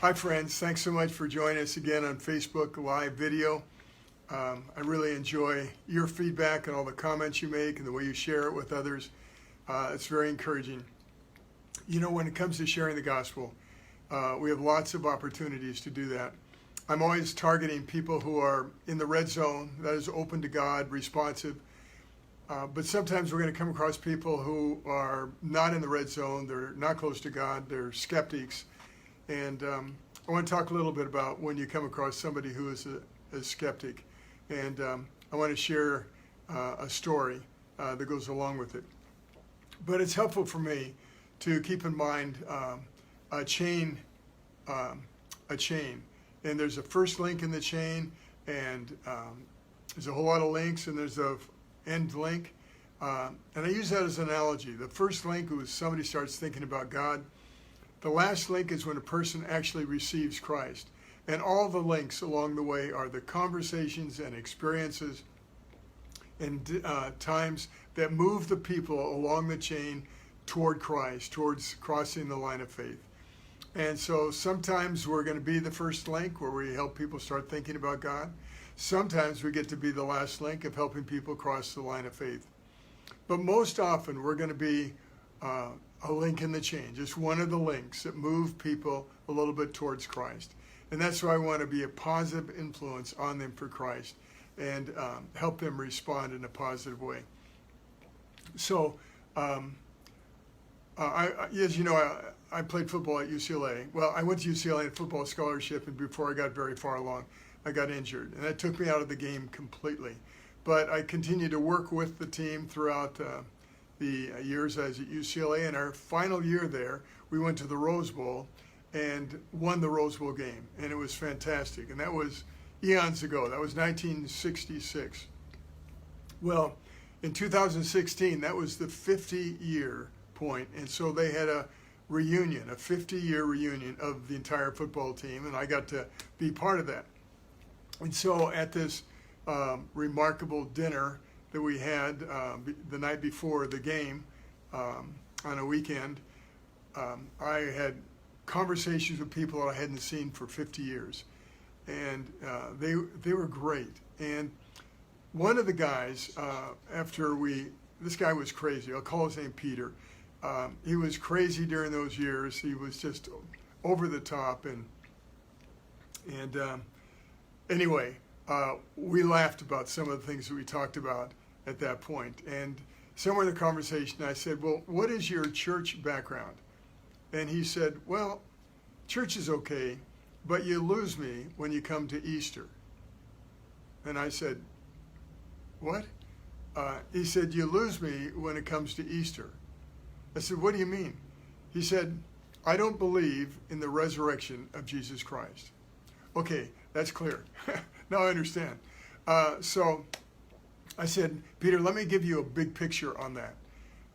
Hi friends, thanks so much for joining us again on Facebook Live video. I really enjoy your feedback and all the comments you make and the way you share it with others. It's very encouraging. You know, when it comes to sharing the gospel, we have lots of opportunities to do that. I'm always targeting people who are in the red zone, that is open to God, responsive. But sometimes we're going to come across people who are not in the red zone, they're not close to God, they're skeptics. And I want to talk a little bit about when you come across somebody who is a skeptic. And I want to share a story that goes along with it. But it's helpful for me to keep in mind a chain. And there's a first link in the chain, and there's a whole lot of links, and there's a end link. And I use that as an analogy. The first link was somebody starts thinking about God. The last link is when a person actually receives Christ. And all the links along the way are the conversations and experiences and times that move the people along the chain toward Christ, towards crossing the line of faith. And so sometimes we're going to be the first link where we help people start thinking about God. Sometimes we get to be the last link of helping people cross the line of faith. But most often we're going to be a link in the chain, just one of the links that move people a little bit towards Christ. And that's why I want to be a positive influence on them for Christ and help them respond in a positive way. So, as you know, I played football at UCLA. Well, I went to UCLA on a football scholarship, and before I got very far along, I got injured. And that took me out of the game completely. But I continued to work with the team throughout the years I was at UCLA. In our final year there, we went to the Rose Bowl and won the Rose Bowl game. And it was fantastic. And that was eons ago. That was 1966. Well, in 2016, that was the 50-year point. And so they had a reunion, a 50-year reunion of the entire football team. And I got to be part of that. And so at this remarkable dinner that we had the night before the game on a weekend, I had conversations with people that I hadn't seen for 50 years. And they were great. And one of the guys, this guy was crazy. I'll call his name Peter. He was crazy during those years. He was just over the top. And anyway, we laughed about some of the things that we talked about at that point. And somewhere in the conversation, I said, well, what is your church background? And he said, well, church is okay, but you lose me when you come to Easter. And I said, what? He said, you lose me when it comes to Easter. I said, what do you mean? He said, I don't believe in the resurrection of Jesus Christ. Okay, that's clear. Now I understand. So I said, Peter, let me give you a big picture on that.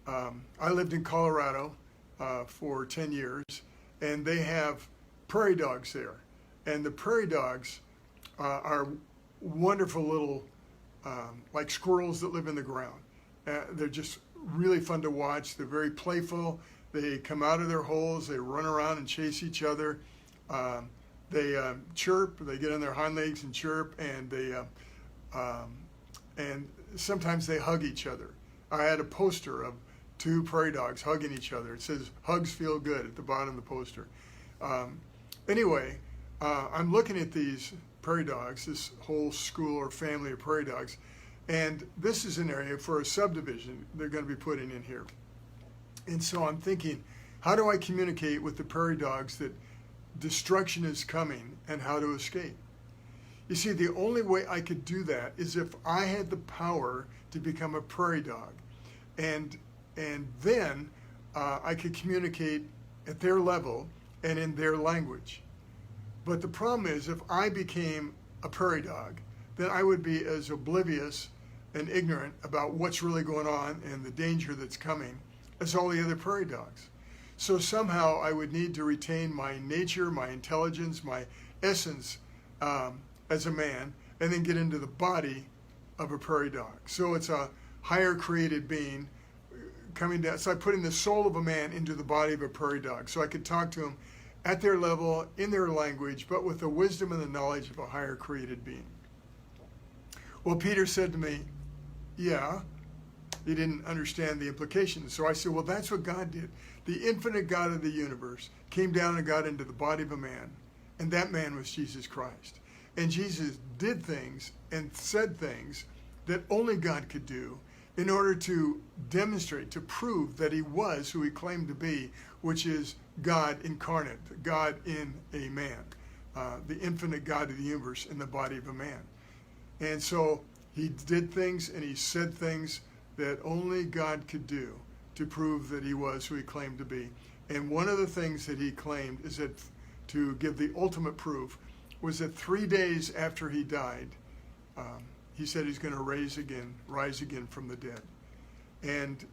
I lived in Colorado for 10 years, and they have prairie dogs there. And the prairie dogs are wonderful little, like squirrels that live in the ground. They're just really fun to watch. They're very playful. They come out of their holes. They run around and chase each other. They chirp. They get on their hind legs and chirp, and and sometimes they hug each other. I had a poster of two prairie dogs hugging each other. It says "Hugs feel good" at the bottom of the poster. Anyway, I'm looking at these prairie dogs, this whole school or family of prairie dogs, and this is an area for a subdivision they're going to be putting in here. And so I'm thinking, how do I communicate with the prairie dogs that destruction is coming and how to escape? You see, the only way I could do that is if I had the power to become a prairie dog. And then I could communicate at their level and in their language. But the problem is, if I became a prairie dog, then I would be as oblivious and ignorant about what's really going on and the danger that's coming as all the other prairie dogs. So somehow I would need to retain my nature, my intelligence, my essence as a man, and then get into the body of a prairie dog. So it's a higher created being coming down. So I put in the soul of a man into the body of a prairie dog. So I could talk to him at their level, in their language, but with the wisdom and the knowledge of a higher created being. Well, Peter said to me, yeah, he didn't understand the implications. So I said, well, that's what God did. The infinite God of the universe came down and got into the body of a man, and that man was Jesus Christ. And Jesus did things and said things that only God could do in order to demonstrate, to prove that he was who he claimed to be, which is God incarnate, God in a man, the infinite God of the universe in the body of a man. And so he did things and he said things that only God could do to prove that he was who he claimed to be. And one of the things that he claimed is that, to give the ultimate proof, was that 3 days after he died, he said he's going to rise again from the dead. And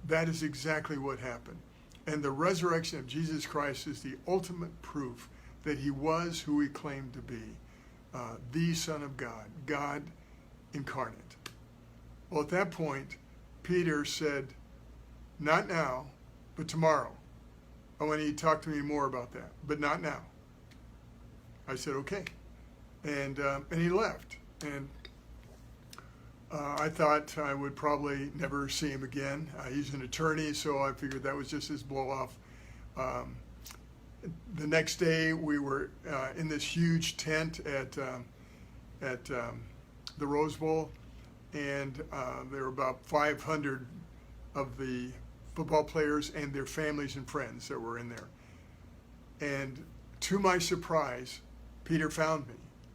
that is exactly what happened. And the resurrection of Jesus Christ is the ultimate proof that he was who he claimed to be, the Son of God, God incarnate. Well, at that point, Peter said, not now, but tomorrow. I want you to talk to me more about that, but not now. I said, okay. And he left. And I thought I would probably never see him again. He's an attorney, so I figured that was just his blow-off. The next day, we were in this huge tent at the Rose Bowl, and there were about 500 of the football players and their families and friends that were in there. And to my surprise, Peter found me.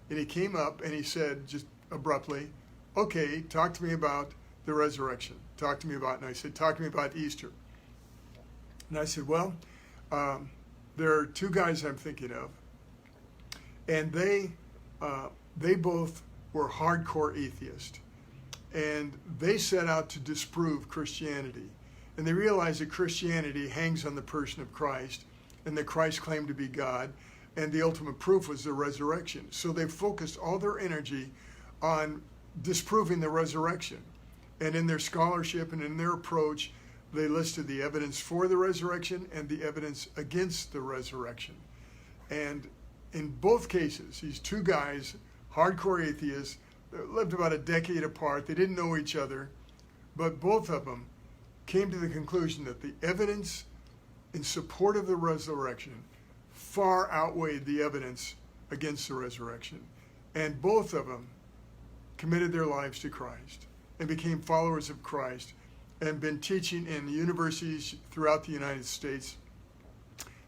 And he came up and he said just abruptly, okay, talk to me about the resurrection. Talk to me about, and I said, talk to me about Easter. And I said, well, there are two guys I'm thinking of, and they both were hardcore atheists, and they set out to disprove Christianity. And they realized that Christianity hangs on the person of Christ, and that Christ claimed to be God, and the ultimate proof was the resurrection. So they focused all their energy on disproving the resurrection. And in their scholarship and in their approach, they listed the evidence for the resurrection and the evidence against the resurrection. And in both cases, these two guys, hardcore atheists, lived about a decade apart. They didn't know each other, but both of them came to the conclusion that the evidence in support of the resurrection far outweighed the evidence against the resurrection. And both of them committed their lives to Christ and became followers of Christ and been teaching in universities throughout the United States.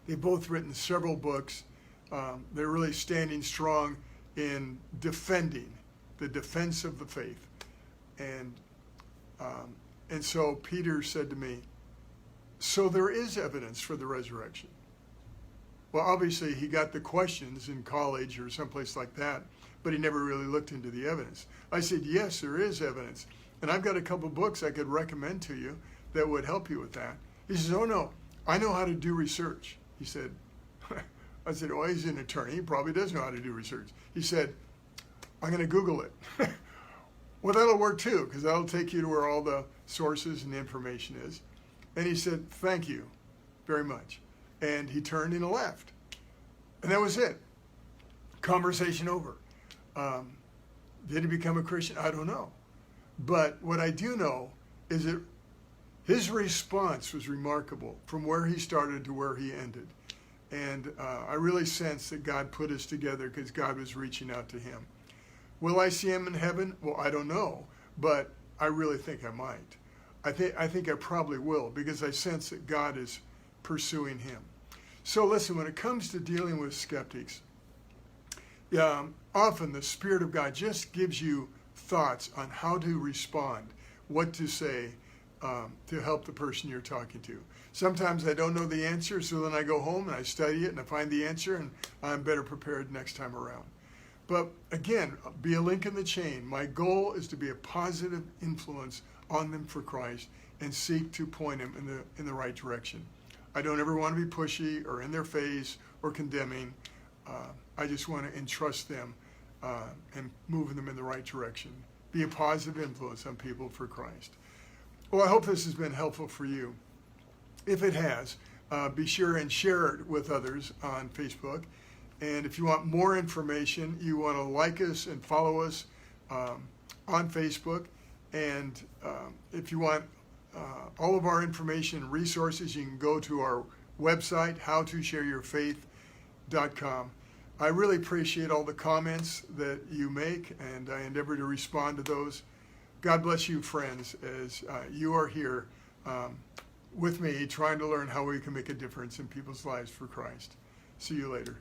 They've both written several books. They're really standing strong in defending the defense of the faith. And so Peter said to me, so there is evidence for the resurrection. Well, obviously he got the questions in college or someplace like that, but he never really looked into the evidence. I said, yes, there is evidence. And I've got a couple books I could recommend to you that would help you with that. He says, oh no, I know how to do research. He said, I said, oh, he's an attorney. He probably does know how to do research. He said, I'm going to Google it. Well, that'll work too, because that'll take you to where all the sources and information is. And he said, thank you very much. And he turned and left. And that was it. Conversation over. Did he become a Christian? I don't know. But what I do know is that his response was remarkable from where he started to where he ended. And I really sense that God put us together because God was reaching out to him. Will I see him in heaven? Well, I don't know, but I really think I might. I think I probably will, because I sense that God is pursuing him. So listen, when it comes to dealing with skeptics, often the Spirit of God just gives you thoughts on how to respond, what to say to help the person you're talking to. Sometimes I don't know the answer, so then I go home and I study it and I find the answer, and I'm better prepared next time around. But again, be a link in the chain. My goal is to be a positive influence on them for Christ and seek to point them in the right direction. I don't ever want to be pushy or in their face or condemning. I just want to entrust them and moving them in the right direction. Be a positive influence on people for Christ. Well, I hope this has been helpful for you. If it has, be sure and share it with others on Facebook. And if you want more information, you want to like us and follow us on Facebook. And if you want all of our information and resources, you can go to our website, howtoshareyourfaith.com. I really appreciate all the comments that you make, and I endeavor to respond to those. God bless you, friends, as you are here with me trying to learn how we can make a difference in people's lives for Christ. See you later.